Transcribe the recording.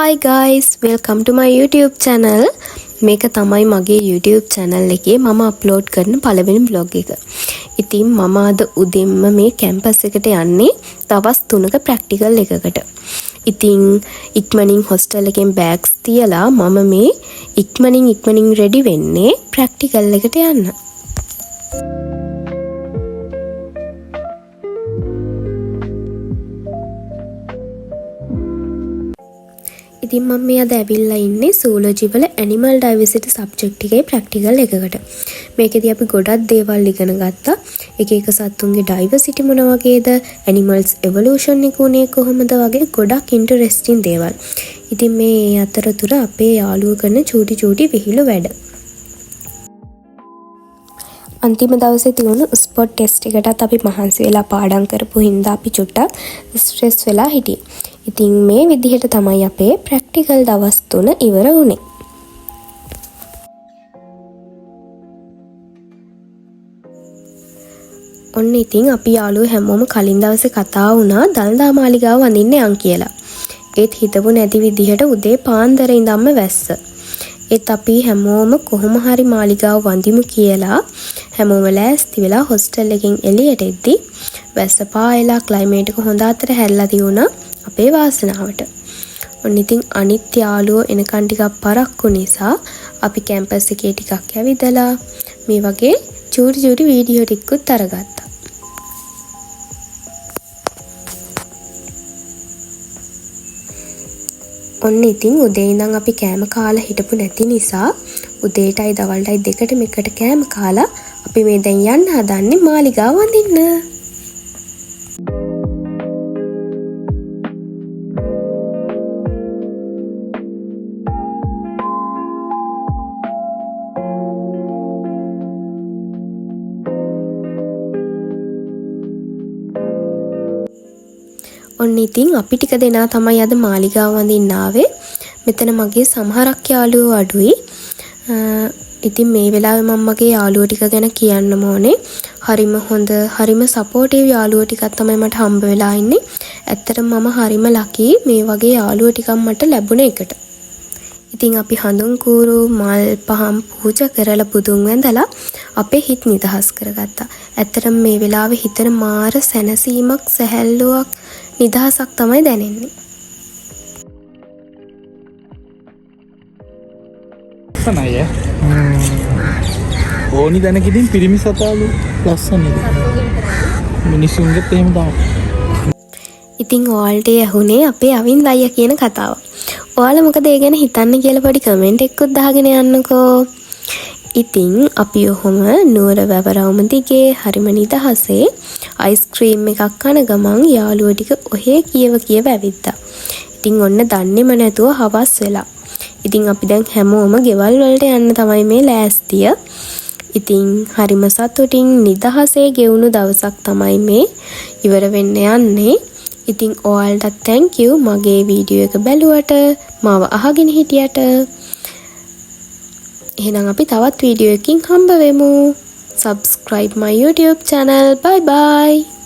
Hi guys, welcome to my YouTube channel. මේක තමයි මගේ YouTube channel එකේ මම අප්ලෝඩ් කරන පළවෙනි vlog එක. ඉතින් මම අද උදෙන්ම මේ කැම්පස් එකට යන්නේ දවස් 3ක ප්‍රැක්ටිකල් එකකට. ඉතින් ඉක්මනින් හොස්ටල් එකෙන් බෑග්ස් තියලා මම මේ ඉක්මනින් රෙඩි වෙන්නේ ප්‍රැක්ටිකල් එකට යන්න. ඉතින් මම මේ අද ඇවිල්ලා ඉන්නේ zoology වල animal diversity subject එකේ practical එකකට. මේකෙදී අපි ගොඩක් දේවල් ඉගෙන ගත්තා. එක සත්තුන්ගේ diversity මොන වගේද, animals evolution එක උනේ කොහොමද වගේ ගොඩක් interesting දේවල්. ඉතින් මේ අතරතුර අපේ යාළුවෝ කරන චූටි විහිළු වැඩ. අන්තිම දවසේ තියුණු ස්පොට් ටෙස්ට් එකටත් අපි මහන්සි වෙලා පාඩම් කරපු හින්දා අපි චුට්ටක් ස්ට්‍රෙස් වෙලා හිටියේ. ඉතින් මේ විදිහට තමයි අපේ ප්‍රැක්ටිකල් දවස් 3 ඉවර වුණේ. ඔන්න ඉතින් අපි යාළුවෝ හැමෝම කලින් දවසේ කතා වුණා දළදා මාලිගාව වඳින්න යන් කියලා. ඒත් හිතපු නැති විදිහට උදේ පාන්දර ඉඳන්ම වැස්ස. ඒත් අපි හැමෝම කොහොම හරි මාලිගාව වඳිමු කියලා හැමෝම ලෑස්ති වෙලා හොස්ටල් එකෙන් එළියට එද්දි වැස්ස පායලා ක්ලයිමේට් එක හොඳ අතර හැල්ලා තියුණා අපේ වාසනාවට. ඔන්න ඉතින් අනිත් යාළුවෝ එනකන් ටිකක් පරක්කු නිසා අපි කැම්පස් එකේ ටිකක් ඇවිදලා මේ වගේ චූටි වීඩියෝ ටිකකුත් අරගත්තා. ඔන්න ඉතින් උදේ ඉඳන් අපි කෑම කාලා හිටපු නැති නිසා උදේටයි දවල්ටයි දෙකටම එකට කෑම කාලා අපි මේ දැන් යන්න හදන්නේ මාලිගාව වඳින්න. ඔන්න ඉතින් අපි ටික දෙනා තමයි අද මාලිගාව වඳින්න ආවේ. මෙතන මගේ සමහරක් යාළුවෝ අඩුයි. ඉතින් මේ වෙලාවේ මම මගේ යාළුවෝ ටික ගැන කියන්න ඕනේ. හරිම හොඳ, හරිම සපෝටිව් යාළුවෝ ටිකක් තමයි මට හම්බ වෙලා ඉන්නේ. ඇත්තටම මම හරිම ලකී මේ වගේ යාළුවෝ ටිකක් මට ලැබුණ එකට. ඉතින් අපි හඳුන් කූරු මල් පහන් පූජා කරලා බුදුන් වැඳලා අපේ හිත නිදහස් කරගත්තා. ඇත්තටම මේ වෙලාවේ හිතන මාර සැනසීමක්, සැහැල්ලුවක්, නිදහසක් තමයි දැනෙන්නේ. සනය ඕනි දැනකින් පිරිමි සතාලු ලස්සනයි. මිනිසුන්ගෙත් එහෙම තමයි. ඉතින් ඔයාලට ඇහුනේ අපේ අවින්ද අයියා කියන කතාව. ඔයාලා මොකද ඒ ගැන හිතන්නේ කියලා පොඩි කමෙන්ට් එකකුත් දාගෙන යන්නකෝ. ඉතින් අපි ඔහොම නුවර වැවරවුම දිගේ හරිම නිදහසේ අයිස්ක්‍රීම් එකක් කන ගමන් යාළුවෝ ටික ඔහේ කියව ඇවිත්තා. ඉතින් ඔන්න දන්නේම නැතුව හවස් වෙලා. ඉතින් අපි දැන් හැමෝම ගෙවල් වලට යන්න තමයි මේ ලෑස්තිය. ඉතින් හරිම සතුටින් නිදහසේ ගෙවුණු දවසක් තමයි මේ ඉවර වෙන්න යන්නේ. ඉතින් ඔයාලට thank you මගේ වීඩියෝ එක බැලුවට, මාව අහගෙන හිටියට. එහෙනම් අපි තවත් වීඩියෝ එකකින් හම්බ වෙමු. Subscribe my YouTube channel. Bye bye.